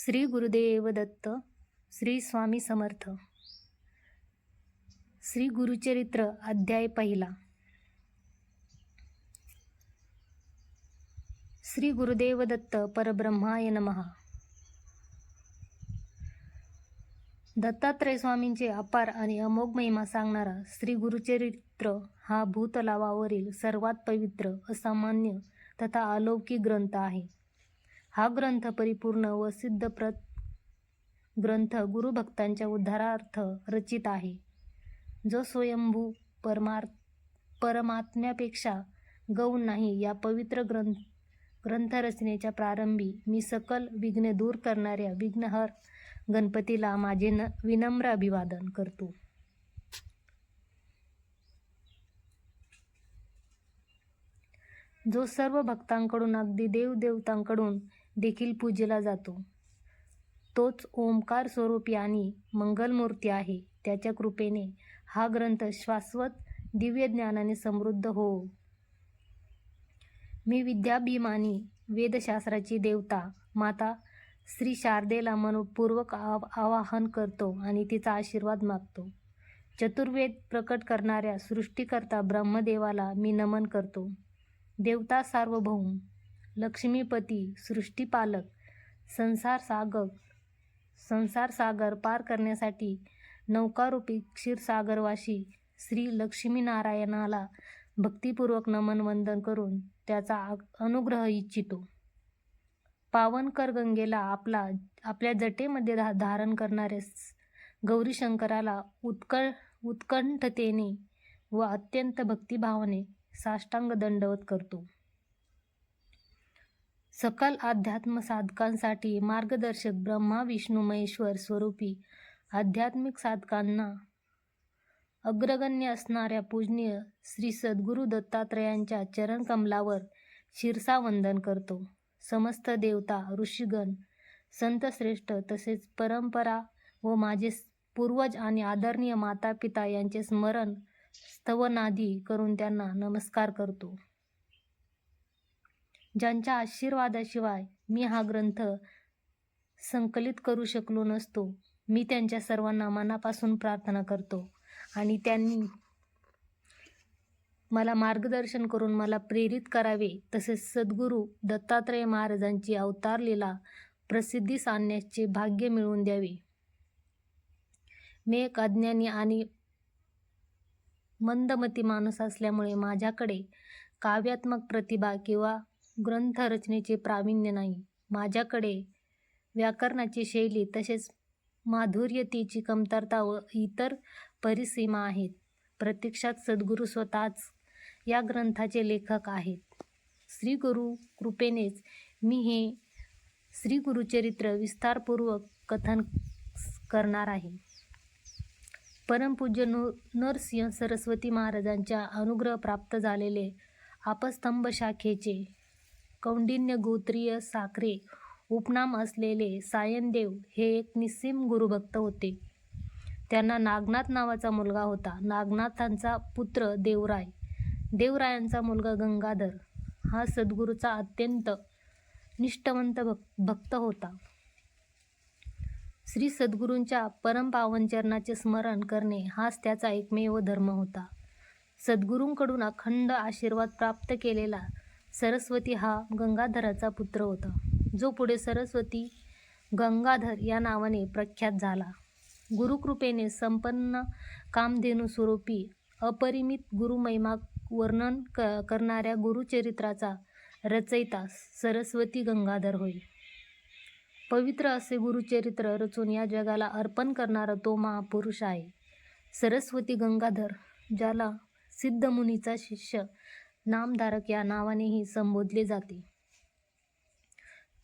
श्री गुरुदेव दत्त. श्री स्वामी समर्थ. श्री गुरुचरित्र अध्याय पहिला. श्री गुरुदेव दत्त परब्रह्माय नमः. दत्तात्रय स्वामींचे अपार आणि अमोघ महिमा सांगणारा श्री गुरुचरित्र हा भूतलावावरील सर्वात पवित्र, असामान्य तथा अलौकिक ग्रंथ आहे. हा ग्रंथ परिपूर्ण व सिद्धप्रत ग्रंथ गुरुभक्तांच्या उद्धारार्थ रचित आहे, जो स्वयंभू परमात्म्यापेक्षा गौण नाही. या पवित्र ग्रंथरचनेच्या प्रारंभी मी सकल विघ्ने दूर करणाऱ्या विघ्नहर गणपतीला माझे विनम्र अभिवादन करतो. जो सर्व भक्तांकडून, अगदी देवदेवतांकडून देखील पूजला जातो. तोच ओंकार स्वरूपी आणि मंगलमूर्ती आहे. त्याच्या कृपेने हा ग्रंथ शाश्वत दिव्य ज्ञानाने समृद्ध हो. मी विद्याभिमानी वेदशास्त्राची देवता माता श्री शारदेला मनपूर्वक आवाहन करतो आणि तिचा आशीर्वाद मागतो. चतुर्वेद प्रकट करणाऱ्या सृष्टिकर्ता ब्रह्मदेवाला मी नमन करतो. देवता सार्वभौम, लक्ष्मीपती, सृष्टीपालक, संसार सागर पार करण्यासाठी नौकारूपी क्षीरसागरवासी श्री लक्ष्मीनारायणाला भक्तिपूर्वक नमन वंदन करून त्याचा अनुग्रह इच्छितो. पावनकर गंगेला आपल्या जटेमध्ये धारण करणाऱ्या गौरीशंकराला उत्कंठतेने व अत्यंत भक्तिभावाने साष्टांग दंडवत करतो. सकल अध्यात्म साधकांसाठी मार्गदर्शक ब्रह्मा विष्णू महेश्वर स्वरूपी आध्यात्मिक साधकांना अग्रगण्य असणाऱ्या पूजनीय श्री सद्गुरु दत्तात्रयांच्या चरणकमलावर शिरसावंदन करतो. समस्त देवता, ऋषीगण, संतश्रेष्ठ तसेच परंपरा व माझे पूर्वज आणि आदरणीय माता पिता यांचे स्मरण स्तवनादी करून त्यांना नमस्कार करतो. ज्यांच्या आशीर्वादाशिवाय मी हा ग्रंथ संकलित करू शकलो नसतो, मी त्यांच्या सर्वांना मनापासून प्रार्थना करतो आणि त्यांनी मला मार्गदर्शन करून मला प्रेरित करावे, तसेच सद्गुरू दत्तात्रय महाराजांची अवतार लीला प्रसिद्धीस आणण्याचे भाग्य मिळवून द्यावे. मी एक अज्ञानी आणि मंदमती माणूस असल्यामुळे माझ्याकडे काव्यात्मक प्रतिभा किंवा ग्रंथरचनेचे प्रावीण्य नाही. माझ्याकडे व्याकरणाची शैली तसेच माधुर्यतेची कमतरता व इतर परिसीमा आहेत. प्रत्यक्षात सद्गुरू स्वतःच या ग्रंथाचे लेखक आहेत. श्री गुरु कृपेनेच मी हे श्री गुरुचरित्र विस्तारपूर्वक कथन करणार आहे. परमपूज्य नरसिंह सरस्वती महाराजांच्या अनुग्रह प्राप्त झालेले आपस्तंभ शाखेचे कौंडिन्य गोत्रीय साखरे उपनाम असलेले सायनदेव हे एक निस्सीम गुरुभक्त होते. त्यांना नागनाथ नावाचा मुलगा होता. नागनाथांचा पुत्र देवराय, देवरायांचा मुलगा गंगाधर हा सद्गुरूचा अत्यंत निष्ठावंत भक्त होता. श्री सद्गुरूंच्या परमपावन चरणाचे स्मरण करणे हाच त्याचा एकमेव धर्म होता. सद्गुरूंकडून अखंड आशीर्वाद प्राप्त केलेला सरस्वती हा गंगाधराचा पुत्र होता, जो पुढे सरस्वती गंगाधर या नावाने प्रख्यात झाला. गुरुकृपेने संपन्न कामधेनू स्वरूपी अपरिमित गुरुमहिमा वर्णन करणाऱ्या गुरुचरित्राचा रचयिता सरस्वती गंगाधर होय. पवित्र असे गुरुचरित्र रचून या जगाला अर्पण करणारा तो महापुरुष आहे. सरस्वती गंगाधर, ज्याला सिद्धमुनीचा शिष्य नामधारक या नावानेही संबोधले जाते,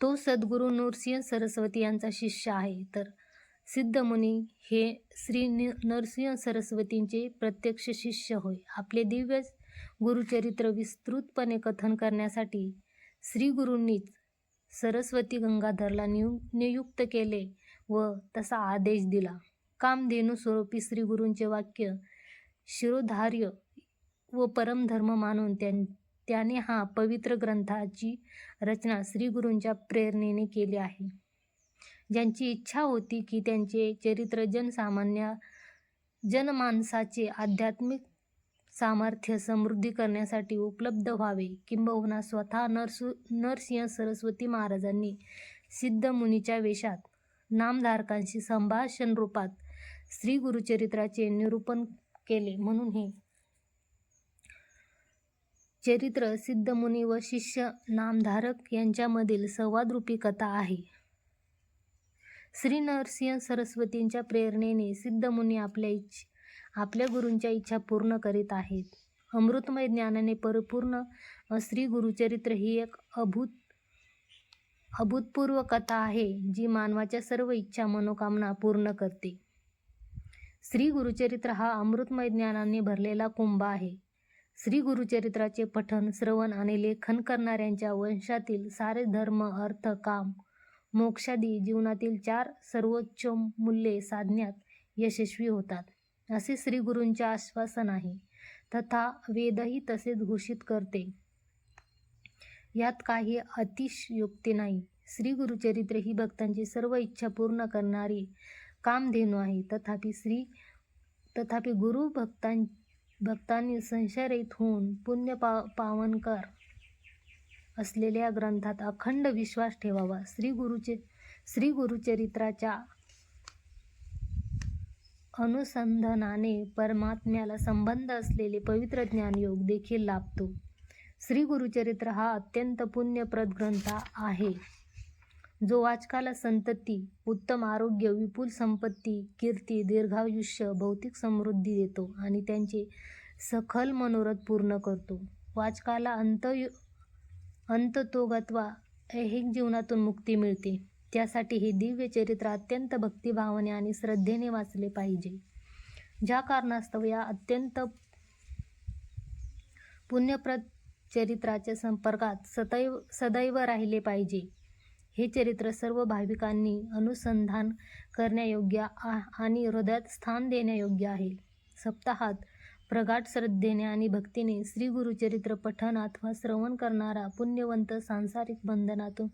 तो सद्गुरू नरसिंह सरस्वती यांचा शिष्य आहे. तर सिद्धमुनी हे श्री नरसिंह सरस्वतींचे प्रत्यक्ष शिष्य होय. आपले दिव्य गुरुचरित्र विस्तृतपणे कथन करण्यासाठी श्री गुरूंनीच सरस्वती गंगाधरला नियुक्त केले व तसा आदेश दिला. कामधेनू स्वरूपी श्री गुरूंचे वाक्य शिरोधार्य व परमधर्म मानून त्याने हा पवित्र ग्रंथाची रचना श्री गुरूंच्या प्रेरणेने केली आहे. ज्यांची इच्छा होती की त्यांचे चरित्र जनमानसाचे आध्यात्मिक सामर्थ्य समृद्धी करण्यासाठी उपलब्ध व्हावे, किंबहुना स्वतः नरसिंह सरस्वती महाराजांनी सिद्धमुनीच्या वेशात नामधारकांशी संभाषण रूपात श्री गुरुचरित्राचे निरूपण केले, म्हणून हे चरित्र सिद्धमुनी व शिष्य नामधारक यांच्यामधील संवादरूपी कथा आहे. श्री नरसिंह सरस्वतींच्या प्रेरणेने सिद्धमुनी आपल्या गुरूंच्या इच्छा पूर्ण करीत आहेत. अमृतमय ज्ञानाने परिपूर्ण श्री गुरुचरित्र ही एक अभूतपूर्व कथा आहे, जी मानवाच्या सर्व इच्छा मनोकामना पूर्ण करते. श्री गुरुचरित्र हा अमृतमय ज्ञानाने भरलेला कुंभ आहे. श्री गुरुचरित्राचे पठण, श्रवण आणि लेखन करणाऱ्यांच्या वंशातील सारे धर्म, अर्थ, काम, मोक्षादी जीवनातील 4 सर्वोच्च मूल्ये साधण्यात यशस्वी होतात, असे श्री गुरूंचे आश्वासन आहे. तथा वेदही तसेच घोषित करते. यात काही अतिशयोक्ती नाही. श्री गुरुचरित्र ही भक्तांची सर्व इच्छा पूर्ण करणारी कामधेनू आहे. तथापि गुरु भक्तांनी संशयरहित होऊन पुण्य पावनकर असलेल्या या ग्रंथात अखंड विश्वास ठेवावा. श्री गुरुचरित्राच्या अनुसंधानाने परमात्म्याला संबंध असलेले पवित्र ज्ञानयोग देखील लाभतो. श्री गुरुचरित्र हा अत्यंत पुण्यप्रद ग्रंथ आहे, जो वाचकाला संतती, उत्तम आरोग्य, विपुल संपत्ती, कीर्ती, दीर्घायुष्य, भौतिक समृद्धी देतो आणि त्यांचे सखल मनोरथ पूर्ण करतो. वाचकाला अंततोगत्वा ऐहिक जीवनातून मुक्ती मिळते. त्यासाठी हे दिव्य चरित्र अत्यंत भक्तिभावाने आणि श्रद्धेने वाचले पाहिजे. ज्या कारणास्तव या अत्यंत पुण्यप्रद चरित्राच्या संपर्कात सदैव राहिले पाहिजे. हे चरित्र सर्व भाविकांनी अनुसंधान करण्यायोग्य आणि हृदयात स्थान देण्यायोग्य आहे. सप्ताहात प्रगाढ श्रद्धेने आणि भक्तीने श्री गुरुचरित्र पठण अथवा श्रवण करणारा पुण्यवंत सांसारिक बंधनातून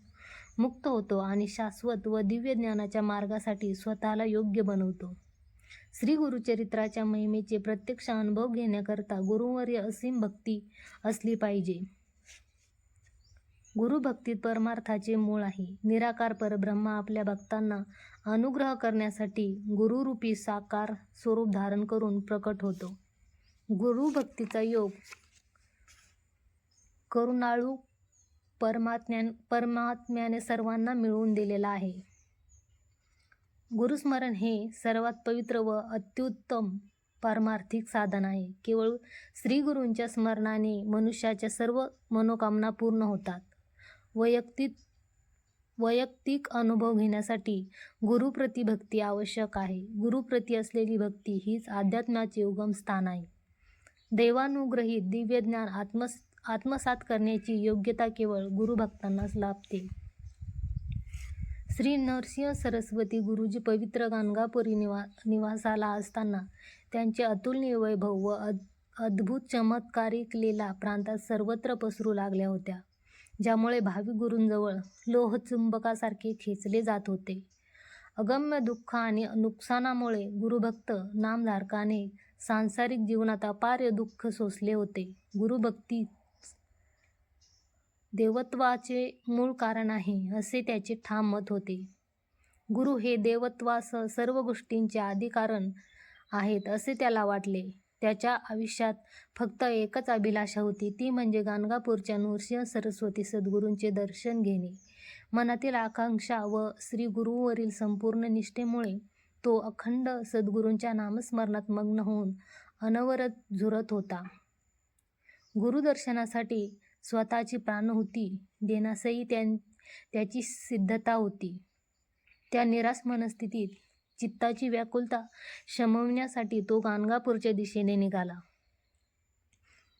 मुक्त होतो आणि शाश्वत व दिव्य ज्ञानाच्या मार्गासाठी स्वतःला योग्य बनवतो. श्री गुरुचरित्राच्या महिमेचे प्रत्यक्ष अनुभव घेण्याकरता गुरुवर असीम भक्ती असली पाहिजे. गुरुभक्तीत परमार्थाचे मूळ आहे. निराकार परब्रह्म आपल्या भक्तांना अनुग्रह करण्यासाठी गुरुरूपी साकार स्वरूप धारण करून प्रकट होतो. गुरुभक्तीचा योग करुणाळू परमात्म्याने सर्वांना मिळवून दिलेला आहे. गुरुस्मरण हे सर्वात पवित्र व अत्युत्तम पारमार्थिक साधन आहे. केवळ श्री गुरूंच्या स्मरणाने मनुष्याच्या सर्व मनोकामना पूर्ण होतात. वैयक्तिक अनुभव घेण्यासाठी गुरुप्रती भक्ती आवश्यक आहे. गुरुप्रती असलेली भक्ती हीच अध्यात्माचे उगम स्थान आहे. दैवानुग्रहित दिव्य ज्ञान आत्मसात करण्याची योग्यता केवळ गुरुभक्तांनाच लाभते. श्री नरसिंह सरस्वती गुरुजी पवित्र गाणगापुरी निवासाला असताना त्यांचे अतुलनीय वैभव व अद्भुत चमत्कारिक लीला प्रांतात सर्वत्र पसरू लागल्या होत्या, ज्यामुळे भाविक गुरूंजवळ लोहचुंबकासारखे खेचले जात होते. अगम्य दुःख आणि नुकसानामुळे गुरुभक्त नामधारकाने सांसारिक जीवनात अपार दुःख सोसले होते. गुरुभक्तीच देवत्वाचे मूळ कारण आहे, असे त्याचे ठाम मत होते. गुरु हे देवत्वासह सर्व गोष्टींचे आदिकारण आहेत, असे त्याला वाटले. त्याच्या आयुष्यात फक्त एकच अभिलाषा होती, ती म्हणजे गाणगापूरच्या नरसिंह सरस्वती सद्गुरूंचे दर्शन घेणे. मनातील आकांक्षा व श्री गुरूंवरील संपूर्ण निष्ठेमुळे तो अखंड सद्गुरूंच्या नामस्मरणात मग्न होऊन अनवरत झुरत होता. गुरुदर्शनासाठी स्वतःची प्राणाहुती देण्यासही त्याची सिद्धता होती. त्या निराश मनस्थितीत चित्ताची व्याकुलता शमविण्यासाठी तो गाणगापूरच्या दिशेने निघाला.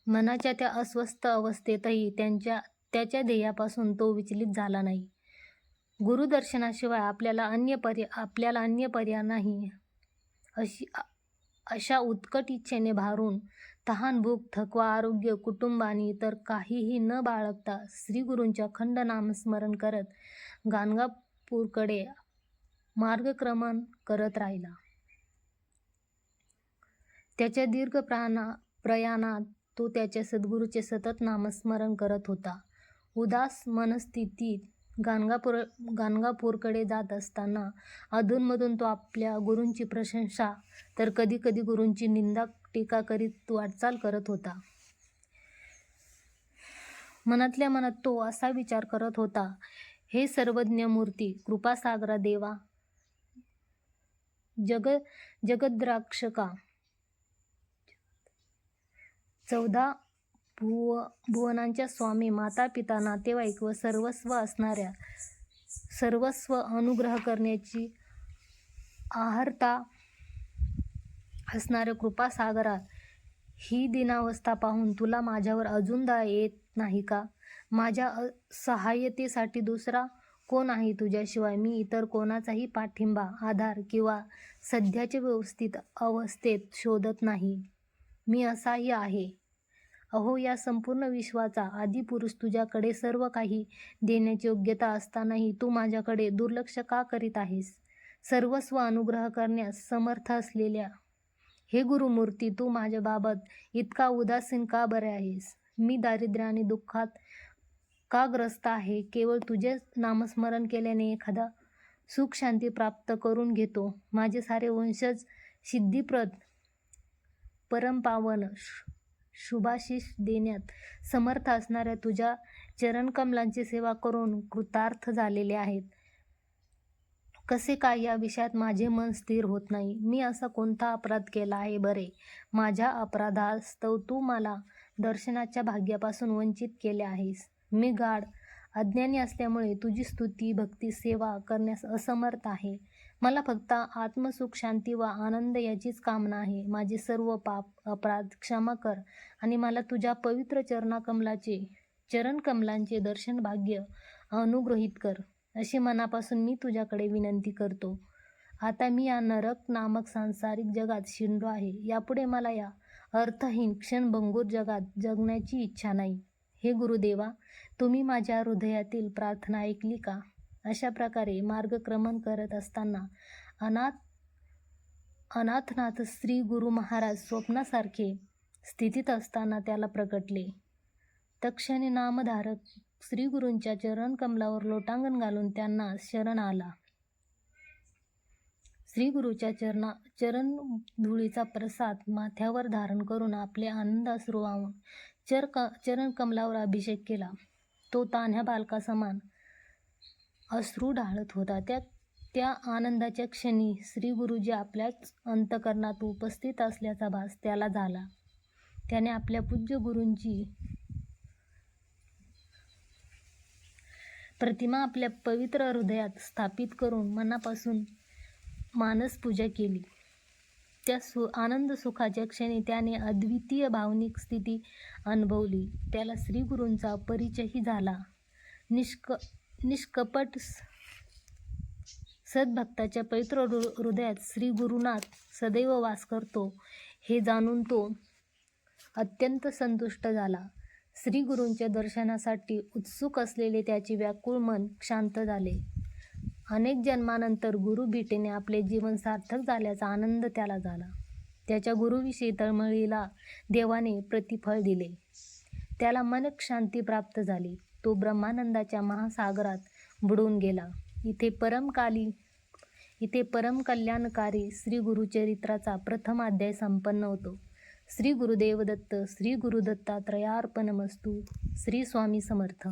मनाच्या त्या अस्वस्थ अवस्थेतही त्याच्या ध्येयापासून तो विचलित झाला नाही. गुरुदर्शनाशिवाय आपल्याला अन्य पर्याय नाही, अशा उत्कट इच्छेने भारून तहान, भूक, थकवा, आरोग्य, कुटुंब आणि इतर काहीही न बाळगता श्री गुरूंचे अखंड नामस्मरण करत गाणगापूरकडे मार्गक्रमण करत राहिला. त्याच्या दीर्घ प्रयाणात तो त्याच्या सद्गुरूचे सतत नामस्मरण करत होता. उदास मनस्थितीत गाणगापूरकडे जात असताना अधूनमधून तो आपल्या गुरूंची प्रशंसा तर कधी कधी गुरूंची निंदा टीका करीत वाटचाल करत होता. मनातल्या मनात तो असा विचार करत होता, हे सर्वज्ञ मूर्ती, कृपासागरा देवा, जगद्रक्षका, 14 भुवनांच्या स्वामी, माता पिता नातेवाईक व सर्वस्व असणाऱ्या, सर्वस्व अनुग्रह करण्याची आहारता असणाऱ्या कृपासागरा, ही दीनावस्था पाहून तुला माझ्यावर अजून दया येत नाही का? माझ्या सहाय्यतेसाठी दुसरा कोण आहे तुझ्याशिवाय? मी इतर कोणाचाही पाठिंबा, आधार किंवा सध्याच्या व्यवस्थित अवस्थेत शोधत नाही. मी असाही आहे. अहो, या संपूर्ण विश्वाचा आदिपुरुष तुझ्याकडे सर्व काही देण्याची योग्यता असतानाही तू माझ्याकडे दुर्लक्ष का करीत आहेस? सर्वस्व अनुग्रह करण्यास समर्थ असलेल्या हे गुरुमूर्ती, तू माझ्याबाबत इतका उदासीन का बरे आहेस? मी दारिद्र्य आणि दुःखात का ग्रस्त आहे? केवळ तुझे नामस्मरण केल्याने एखादा सुख शांती प्राप्त करून घेतो. माझे सारे वंशज सिद्धिप्रद, परमपावन, शुभाशीष देण्यात समर्थ असणाऱ्या तुझ्या चरणकमलांची सेवा करून कृतार्थ झालेले आहेत. कसे काय या विषयात माझे मन स्थिर होत नाही? मी असा कोणता अपराध केला आहे बरे? माझ्या अपराधास्तव तू मला दर्शनाच्या भाग्यापासून वंचित केले आहेस. मी गाढ अज्ञानी असल्यामुळे तुझी स्तुती, भक्ती, सेवा करण्यास असमर्थ आहे. मला फक्त आत्मसुख, शांती व आनंद याचीच कामना आहे. माझे सर्व पाप, अपराध क्षमा कर आणि मला तुझ्या पवित्र चरणकमलांचे दर्शन भाग्य अनुग्रहित कर, अशी मनापासून मी तुझ्याकडे विनंती करतो. आता मी या नरक नामक सांसारिक जगात शिंदो आहे. यापुढे मला या अर्थहीन क्षणभंगूर जगात जगण्याची इच्छा नाही. हे गुरुदेवा, तुम्ही माझ्या हृदयातील प्रार्थना ऐकली का? अशा प्रकारे मार्गक्रमण करत असताना अनाथनाथ श्री गुरु महाराज स्वप्नासारखे स्थितीत असताना त्याला प्रकटले. तत्क्षणी नामधारक श्री गुरूंच्या चरणकमलावर लोटांगण घालून त्यांना शरण आला. श्री गुरूच्या चरणधुळीचा प्रसाद माथ्यावर धारण करून आपले आनंदाश्रू वाहून चरणकमलावर अभिषेक केला. तो तान्ह्या बालकासमान अश्रू ढाळत होता. त्या आनंदाच्या क्षणी श्री गुरुजी आपल्याच अंतःकरणात उपस्थित असल्याचा भास त्याला झाला. त्याने आपल्या पूज्य गुरूंची प्रतिमा आपल्या पवित्र हृदयात स्थापित करून मनापासून मानसपूजा केली. त्या आनंद सुखाच्या क्षणी त्याने अद्वितीय भावनिक स्थिती अनुभवली. त्याला श्री गुरूंचा परिचयही झाला. निष्कपट सद्भक्ताच्या पवित्र हृदयात श्री गुरुनाथ सदैव वास करतो हे जाणून तो अत्यंत संतुष्ट झाला. श्री गुरूंच्या दर्शनासाठी उत्सुक असलेले त्याचे व्याकुळ मन शांत झाले. अनेक जन्मानंतर गुरु भेटीने आपले जीवन सार्थक झाल्याचा आनंद त्याला झाला. त्याच्या गुरुविषयी तळमळीला देवाने प्रतिफळ दिले. त्याला मनक शांती प्राप्त झाली. तो ब्रह्मानंदाच्या महासागरात बुडून गेला. इथे परमकल्याणकारी श्री गुरुचरित्राचा प्रथम अध्याय संपन्न होतो. श्री गुरुदेव दत्त. श्री गुरु दत्तात्रयार्पणमस्तु. श्री स्वामी समर्थ.